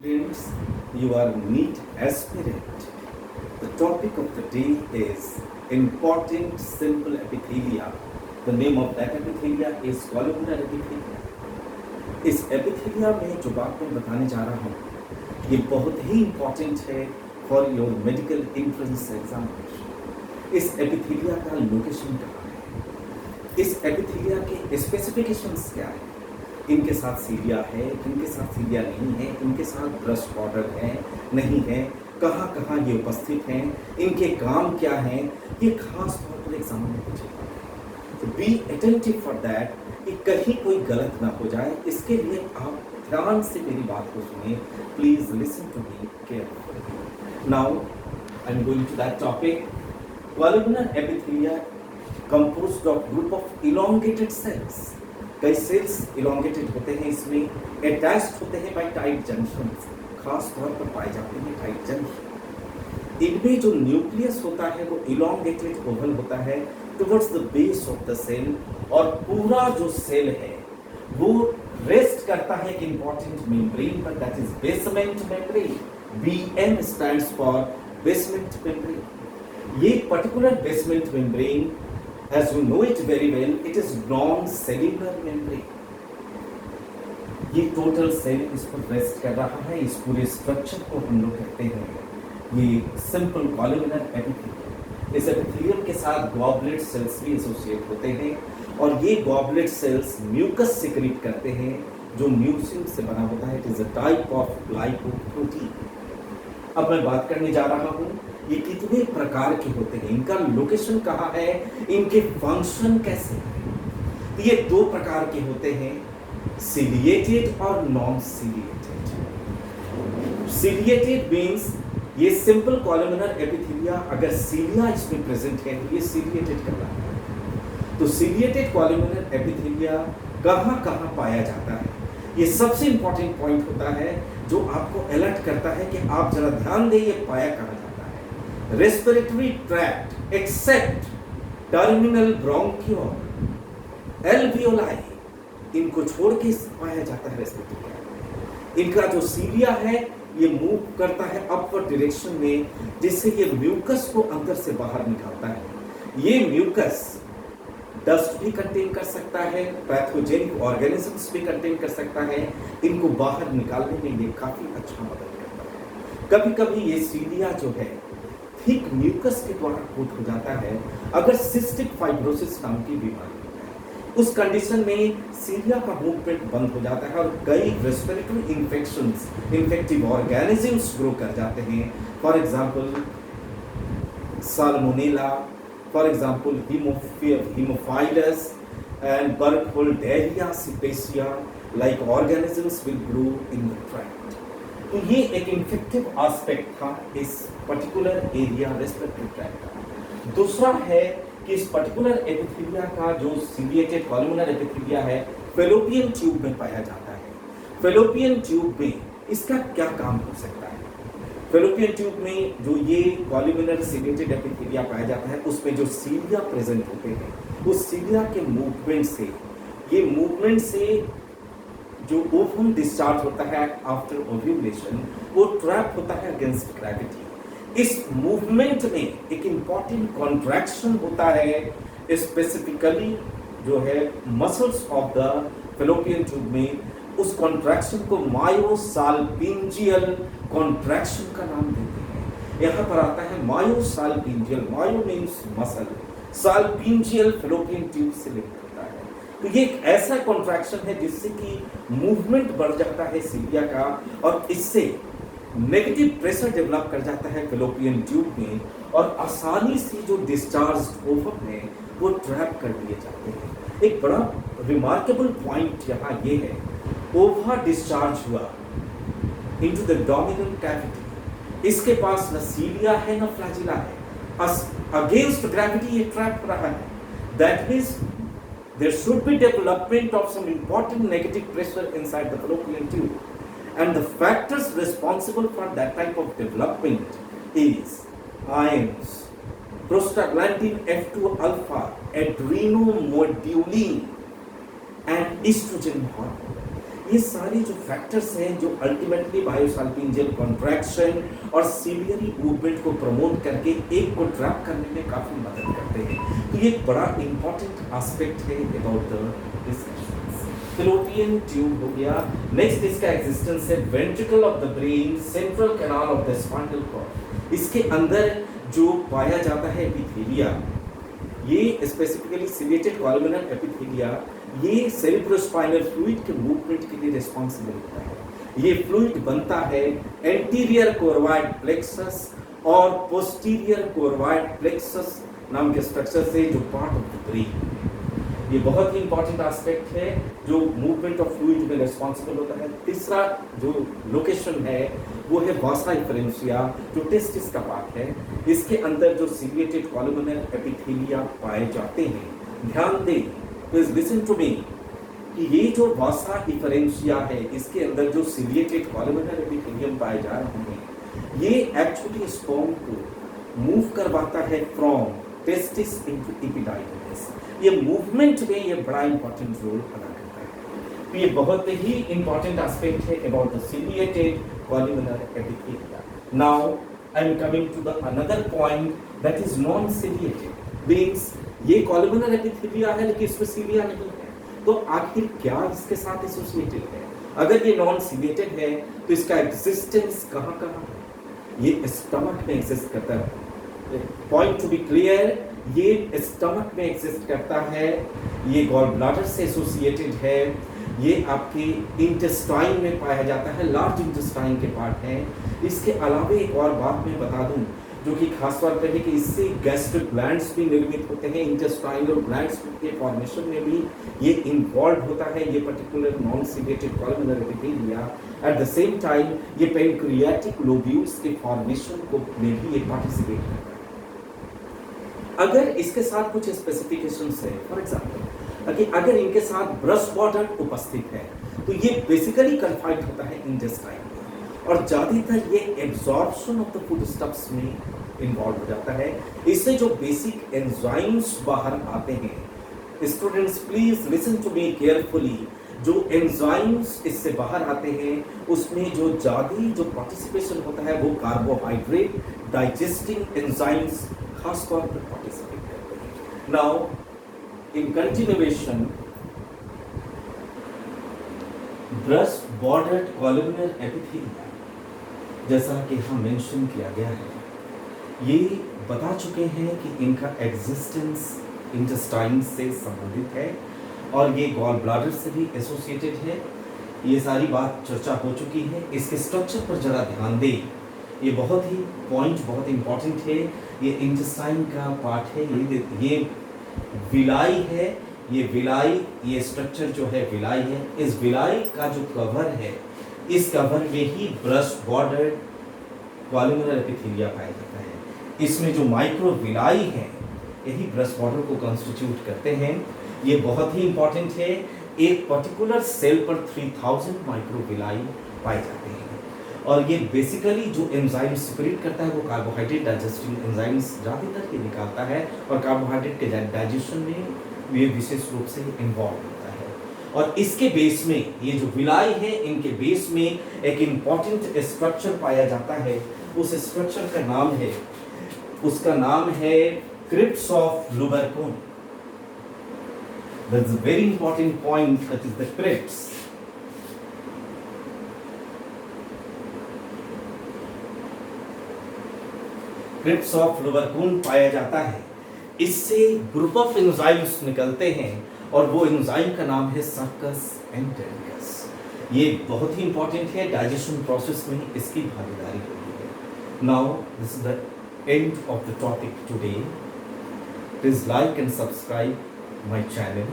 Students, you are NEET aspirant. The topic of the day is important simple epithelia. The name of that epithelia is columnar epithelia. इस epithelia में जो बात मैं बताने जा रहा हूँ ये बहुत ही important है for your medical entrance examination. इस epithelia का लोकेशन कहाँ है, इस epithelia के स्पेसिफिकेशंस क्या है, इनके साथ सीलिया है, इनके साथ सीलिया नहीं है, इनके साथ ब्रश बॉर्डर है नहीं है, कहाँ कहाँ ये उपस्थित हैं, इनके काम क्या हैं, ये खास तौर पर एग्जाम में पूछेगा। तो बी अटेंटिव फॉर दैट कि कहीं कोई गलत ना हो जाए, इसके लिए आप ध्यान से मेरी बात को सुनिए। Please listen to me carefully. Now I am going to that topic. Columnar epithelia composed of group of elongated cells. कई सेल्स इलोंगेटेड होते हैं, इसमें अटैच्ड होते हैं बाय टाइट जंक्शन, खास तौर पर पाए जाते हैं टाइट जंक्शन। इनमें जो न्यूक्लियस होता है वो इलोंगेटेड ओवल होता है towards the base of the cell, और पूरा जो सेल है वो रेस्ट करता है एक इंपॉर्टेंट मेम्ब्रेन पर, that is basement membrane. BM stands for basement membrane. ये particular basement membrane, as you know it very well, it is non-cellular membrane. ये टोटल सेल इस पर रेस्ट कर रहा है, इस पूरे स्ट्रक्चर को हम लोग कहते हैं ये सिंपल कॉलमनर एपिथेलियम। इस एपिथेलियम के साथ गॉबलेट सेल्स भी एसोसिएट होते हैं, और ये गॉबलेट सेल्स म्यूकस सिक्रीट करते हैं जो म्यूसिन से बना होता है। It is a type of glycoprotein. अब मैं बात करने जा रहा हूँ ये कितने प्रकार के होते हैं, इनका लोकेशन कहाँ है, इनके फंक्शन कैसे हैं। तो ये दो प्रकार के होते हैं, सिलिएटेड और नॉन सिलिएटेड। सिलिएटेड मीन्स ये सिंपल कॉलमनर एपिथेलिया, अगर सीलिया इसमें प्रेजेंट है तो ये सिलिएटेड कहलाता है। तो सिलिएटेड कॉलमनर एपिथेलिया कहाँ कहाँ पाया जाता है, ये सबसे इंपॉर्टेंट पॉइंट होता है जो आपको अलर्ट करता है कि आप जरा ध्यान दें ये पाया कहाँ जाता है। Respiratory tract except terminal bronchiole alveoli, इनको छोड़ के पाया जाता है रेस्पिरेटरी ट्रैक्ट। इनका जो सीलिया है ये मूव करता है अपवर्ड डायरेक्शन में, जिससे ये म्यूकस को अंदर से बाहर निकालता है। ये म्यूकस डस्ट भी कंटेन कर सकता है, पैथोजेनिक ऑर्गेनिजम्स भी कंटेन कर सकता है, इनको बाहर निकालने में ये काफी अच्छा मदद करता है। कभी कभी ये सीलिया जो है थिक म्यूकस के द्वारा कोट हो जाता है। अगर सिस्टिक फाइब्रोसिस नाम की बीमारी होता है, उस कंडीशन में सीलिया का मूवमेंट बंद हो जाता है और कई respiratory infections, infective organisms grow कर जाते हैं। For example salmonella, for example hemophilus and Burkholderia cepacia like organisms will grow in the tract. तो ये एक इन्फेक्टिव एस्पेक्ट था इस पर्टिकुलर एरिया रेस्पिरेटरी ट्रैक्ट का। दूसरा है कि इस पर्टिकुलर एपिथेलिया का जो सिलिएटेड कॉलमनर एपिथेलिया है फेलोपियन ट्यूब में पाया जाता है। फेलोपियन ट्यूब में इसका क्या काम हो सकता है? फेलोपियन ट्यूब में जो ये कॉलमनर सिलिएटेड एपिथेलिया पाया जाता है उसमें जो सीलिया प्रेजेंट होते हैं, उस सीलिया के मूवमेंट से जो ओवम डिस्चार्ज होता है आफ्टर ओव्यूलेशन वो ट्रैप होता है अगेंस्ट ग्रेविटी। इस मूवमेंट में एक इंपॉर्टेंट कॉन्ट्रैक्शन होता है, स्पेसिफिकली जो है muscles of the fallopian tube में, उस कॉन्ट्रैक्शन को मायोसाल्पिंजियल कॉन्ट्रैक्शन का नाम देते हैं। यहाँ पर आता है myosalpingeal, myo means muscle, salpingeal fallopian tube से लिंक होता है। तो ये एक ऐसा कॉन्ट्रैक्शन है जिससे कि मूवमेंट बढ़ जाता है सीलिया का, और इससे नेगेटिव प्रेशर डेवलप कर जाता है फेलोपियन ट्यूब में, और आसानी से जो डिस्चार्ज ओवम है वो ट्रैप कर दिए जाते हैं। एक बड़ा रिमार्केबल पॉइंट यहाँ ये है, ओवा डिस्चार्ज हुआ into the dominant cavity, इसके पास न सीलिया है न फ्लैजिला है, अगेंस्ट ग्रेविटी ये ट्रैप हो रहा है। That means there should be development of some important negative pressure inside the fallopian tube, and the factors responsible for that type of development is ions, prostaglandin F2 alpha, adrenomodulin and estrogen hormone। ये सारी जो factors हैं जो ultimately बायोसाल्पिंजियल contraction और ciliary movement को promote करके एक को ट्रैप करने में काफ़ी मदद करते हैं। तो ये एक बड़ा इंपॉर्टेंट एस्पेक्ट है about the discussions. Fallopian tube हो गया। नेक्स्ट इसका एग्जिस्टेंस है ventricle of the brain, central canal of the spinal cord. इसके अंदर जो पाया जाता है एपिथेलिया, ये स्पेसिफिकली सिलिएटेड कॉलमनर एपिथेलिया, ये सेरिब्रोस्पाइनल फ्लूइड के मूवमेंट के लिए रिस्पॉन्सिबल होता है। ये फ्लूइड बनता है एंटीरियर कोर्वाइड प्लेक्सस और पोस्टीरियर कोर्वाइड प्लेक्सस नाम के स्ट्रक्चर से, जो पार्ट ऑफ द ब्रेन। ये बहुत ही इंपॉर्टेंट एस्पेक्ट है जो मूवमेंट ऑफ फ्लूइड में रिस्पॉन्सिबल होता है। तीसरा जो लोकेशन है वो है वासा इफरेंशिया, जो टेस्टिस का पार्ट है। इसके अंदर जो सिलिएटेड कॉलमनर एपिथेलिया पाए जाते हैं। ध्यान दें, प्लीज लिसन टू मी, कि ये जो वासा इफरेंशिया है, इसके अंदर जो सिलिएटेड कॉलमनर एपिथेलियम पाए जा रहे हैं, ये एक्चुअली स्पर्म को मूव करवाता है फ्रॉम टेस्टिस इनटू एपिडाइडिमिस। ये मूवमेंट में ये बड़ा इंपॉर्टेंट रोल अदा करता है। तो ये बहुत ही इंपॉर्टेंट एस्पेक्ट है about the ciliated columnar epithelia. Now I am coming to the another point that is non ciliated. Means ये कॉलमनर एपिथेलिया है लेकिन इसमें सिलिया नहीं है, तो आखिर क्या इसके साथ एसोसिएटेड है? अगर ये नॉन सिलिएटेड है तो इसका एग्जिस्टेंस कहाँ कहाँ है? ये स्टमक में एग्जिस्ट करता है। पॉइंट टू बी क्लियर, ये स्टमक में एग्जिस्ट करता है, ये गॉल ब्लैडर से एसोसिएटेड है, ये आपके इंटेस्टाइन में पाया जाता है, लार्ज इंटेस्टाइन के पार्ट है। इसके अलावा एक और बात मैं बता दूं जो कि खास तौर पर है कि इससे गैस्ट्रिक ग्लैंड्स भी निर्मित होते हैं। इंटेस्टाइनल ग्लैंड्स के फॉर्मेशन में भी ये इन्वॉल्व होता है, ये particular non ciliated columnar epithelia. At the same time ये पैंक्रियाटिक लोब्यूल्स के फॉर्मेशन को में भी ये पार्टिसिपेट करता है। अगर इसके साथ कुछ स्पेसिफिकेशंस है, फॉर एग्जांपल अगर इनके साथ ब्रश बॉर्डर उपस्थित है तो ये बेसिकली कन्फाइंड होता है इंटेस्टाइन में, और ज्यादातर ये absorption of the food stuffs में इन्वॉल्व हो जाता है। इससे जो बेसिक एंजाइम्स बाहर आते हैं, students please listen to me carefully, जो एंजाइम्स इससे बाहर आते हैं उसमें जो ज्यादा जो पार्टिसिपेशन होता है वो कार्बोहाइड्रेट डाइजेस्टिंग एंजाइम्स खास तौर पर पार्टिसिपेट करते हैं। Now in continuation, brush bordered columnar epithelia, जैसा कि यहाँ मेंशन किया गया है, ये बता चुके हैं कि इनका एग्जिस्टेंस इंटेस्टाइन से संबंधित है और ये गॉल ब्लैडर से भी एसोसिएटेड है। ये सारी बात चर्चा हो चुकी है। इसके स्ट्रक्चर पर जरा ध्यान दें, ये बहुत ही पॉइंट बहुत इंपॉर्टेंट है। ये इंटेस्टाइन का पार्ट है, ये विलाई है, ये विलाई, ये स्ट्रक्चर जो है विलाई है। इस विलाई का जो कवर है, इस कवर में ही ब्रश बॉर्डर कॉलमनर एपिथेलिया पाया जाता है। इसमें जो माइक्रो विलाई है यही ब्रश बॉर्डर को कॉन्स्टिट्यूट करते हैं। ये बहुत ही इंपॉर्टेंट है। एक पर्टिकुलर सेल पर 3000 माइक्रो विलाई पाए जाते हैं और ये बेसिकली जो एंजाइम सिक्रेट करता है वो कार्बोहाइड्रेट डाइजेस्टिंग एंजाइम्स ज़्यादातर ये निकालता है और कार्बोहाइड्रेट के डाइजेशन में ये विशेष रूप से इन्वॉल्व होता है। और इसके बेस में ये जो विलाई है, इनके बेस में एक इम्पॉर्टेंट स्ट्रक्चर पाया जाता है। उस स्ट्रक्चर का नाम है, उसका नाम है crypts of Lieberkühn. That's a very important point, that is the crypts. Crypts of Lieberkühn पाया जाता है। इससे ग्रुप ऑफ एंजाइम्स निकलते हैं और वो एंजाइम का नाम है सर्कस एंटेरिकस। ये बहुत ही इंपॉर्टेंट है, डाइजेशन प्रोसेस में इसकी भागीदारी होती है। Now this is the end of the topic today. Please like and subscribe my channel.